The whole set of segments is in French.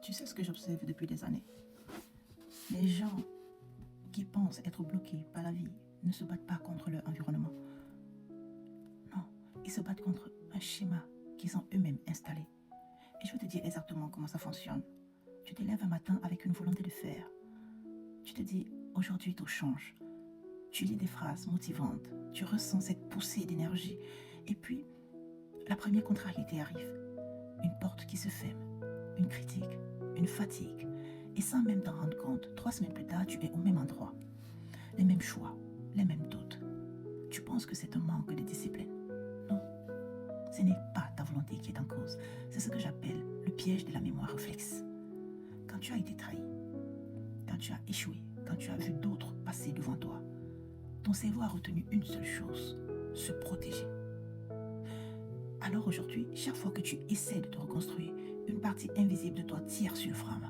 Tu sais ce que j'observe depuis des années? Les gens qui pensent être bloqués par la vie ne se battent pas contre leur environnement. Non, ils se battent contre un schéma qu'ils ont eux-mêmes installé. Et je vais te dire exactement comment ça fonctionne. Tu te lèves un matin avec une volonté de faire. Tu te dis, aujourd'hui tout change. Tu lis des phrases motivantes, tu ressens cette poussée d'énergie. Et puis, la première contrariété arrive. Une porte qui se ferme, une critique, une fatigue. Et sans même t'en rendre compte, 3 semaines plus tard, tu es au même endroit. Les mêmes choix, les mêmes doutes. Tu penses que c'est un manque de discipline. Non, ce n'est pas ta volonté qui est en cause. C'est ce que j'appelle le piège de la mémoire réflexe. Quand tu as été trahi, quand tu as échoué, quand tu as vu d'autres passer devant toi, ton cerveau a retenu une seule chose, se protéger. Alors aujourd'hui, chaque fois que tu essaies de te reconstruire, une partie invisible de toi tire sur le frein.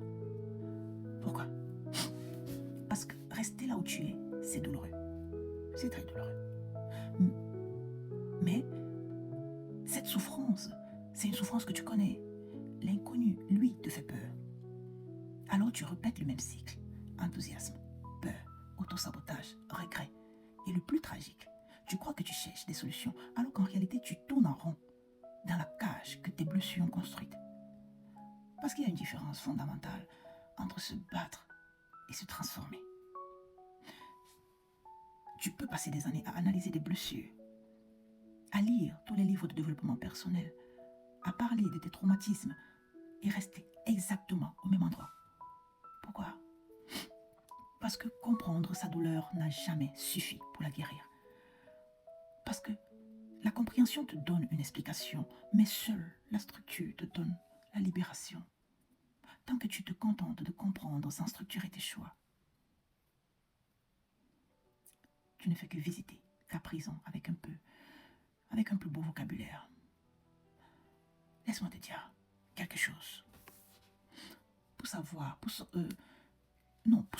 Pourquoi? Parce que rester là où tu es, c'est douloureux. C'est très douloureux. Mais cette souffrance, c'est une souffrance que tu connais. L'inconnu, lui, te fait peur. Alors tu répètes le même cycle. Enthousiasme, peur, autosabotage, regret. Et le plus tragique, tu crois que tu cherches des solutions, alors qu'en réalité, tu tournes en rond dans la cage que tes blessures ont construite. Parce qu'il y a une différence fondamentale entre se battre et se transformer. Tu peux passer des années à analyser des blessures, à lire tous les livres de développement personnel, à parler de tes traumatismes et rester exactement au même endroit. Pourquoi? Parce que comprendre sa douleur n'a jamais suffi pour la guérir. Parce que la compréhension te donne une explication, mais seule la structure te donne la libération. Tant que tu te contentes de comprendre sans structurer tes choix, tu ne fais que visiter ta prison avec un plus beau vocabulaire. Laisse-moi te dire quelque chose. Pour savoir, pour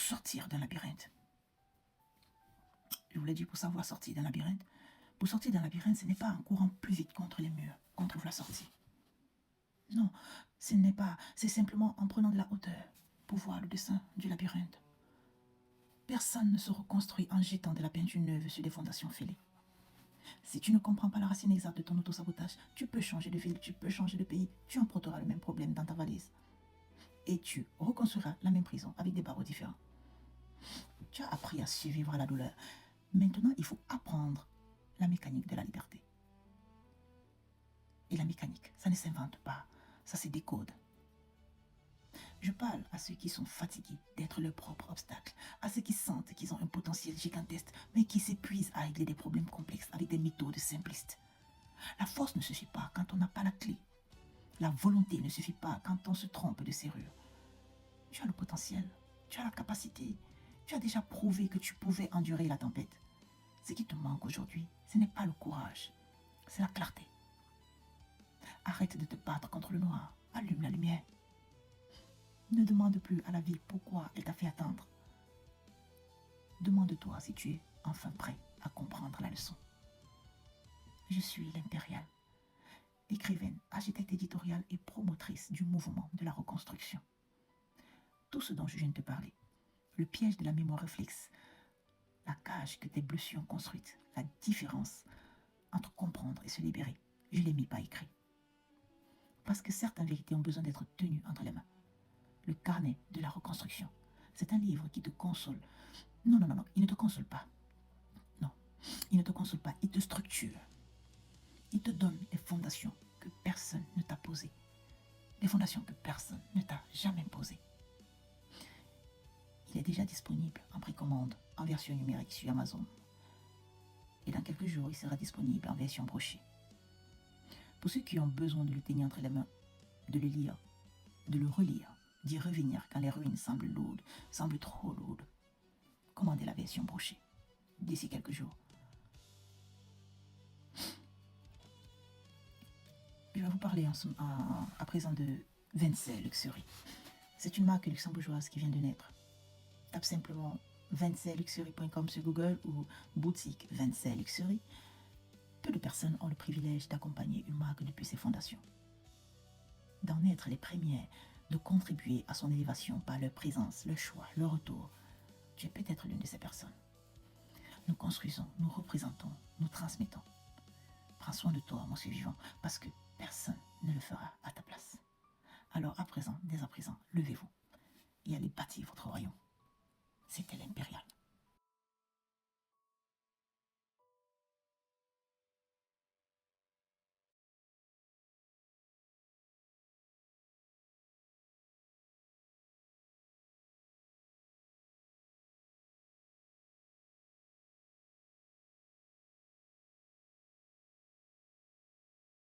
sortir d'un labyrinthe. Je voulais dire pour savoir sortir d'un labyrinthe. Pour sortir d'un labyrinthe, ce n'est pas en courant plus vite contre les murs qu'on trouve la sortie. Non, ce n'est pas. C'est simplement en prenant de la hauteur pour voir le dessin du labyrinthe. Personne ne se reconstruit en jetant de la peinture neuve sur des fondations fêlées. Si tu ne comprends pas la racine exacte de ton autosabotage, tu peux changer de ville, tu peux changer de pays, tu emporteras le même problème dans ta valise. Et tu reconstruiras la même prison avec des barreaux différents. Tu as appris à survivre à la douleur. Maintenant, il faut apprendre la mécanique de la liberté. Et la mécanique, ça ne s'invente pas, ça se décode. Je parle à ceux qui sont fatigués d'être leur propre obstacle, à ceux qui sentent qu'ils ont un potentiel gigantesque, mais qui s'épuisent à régler des problèmes complexes avec des méthodes simplistes. La force ne suffit pas quand on n'a pas la clé. La volonté ne suffit pas quand on se trompe de serrure. Tu as le potentiel, tu as la capacité, tu as déjà prouvé que tu pouvais endurer la tempête. Ce qui te manque aujourd'hui, ce n'est pas le courage, c'est la clarté. Arrête de te battre contre le noir, allume la lumière. Ne demande plus à la vie pourquoi elle t'a fait attendre. Demande-toi si tu es enfin prêt à comprendre la leçon. Je suis l'Impériale, écrivaine, architecte éditoriale et promotrice du mouvement de la reconstruction. Tout ce dont je viens de te parler, le piège de la mémoire réflexe, la cage que tes blessures ont construite, la différence entre comprendre et se libérer, je l'ai mis par écrit. Parce que certaines vérités ont besoin d'être tenues entre les mains. Le carnet de la reconstruction, c'est un livre qui te console. Non, il ne te console pas. Non, il ne te console pas, il te structure. Il te donne les fondations que personne ne t'a posées. Des fondations que personne ne t'a jamais posées. Il est déjà disponible en précommande, en version numérique sur Amazon. Et dans quelques jours, il sera disponible en version brochée. Pour ceux qui ont besoin de le tenir entre les mains, de le lire, de le relire, d'y revenir quand les ruines semblent lourdes, semblent trop lourdes, commandez la version brochée d'ici quelques jours. Je vais vous parler à présent de Vincey Luxury. C'est une marque luxembourgeoise qui vient de naître. Tape simplement vinceyluxury.com sur Google ou boutique Vincey Luxury. Peu de personnes ont le privilège d'accompagner une marque depuis ses fondations. D'en être les premières, de contribuer à son élévation par leur présence, leur choix, leur retour. Tu es peut-être l'une de ces personnes. Nous construisons, nous représentons, nous transmettons. Prends soin de toi, mon survivant, parce que personne ne le fera à ta place. Alors à présent, dès à présent, levez-vous et allez bâtir votre royaume. C'était l'Impérial.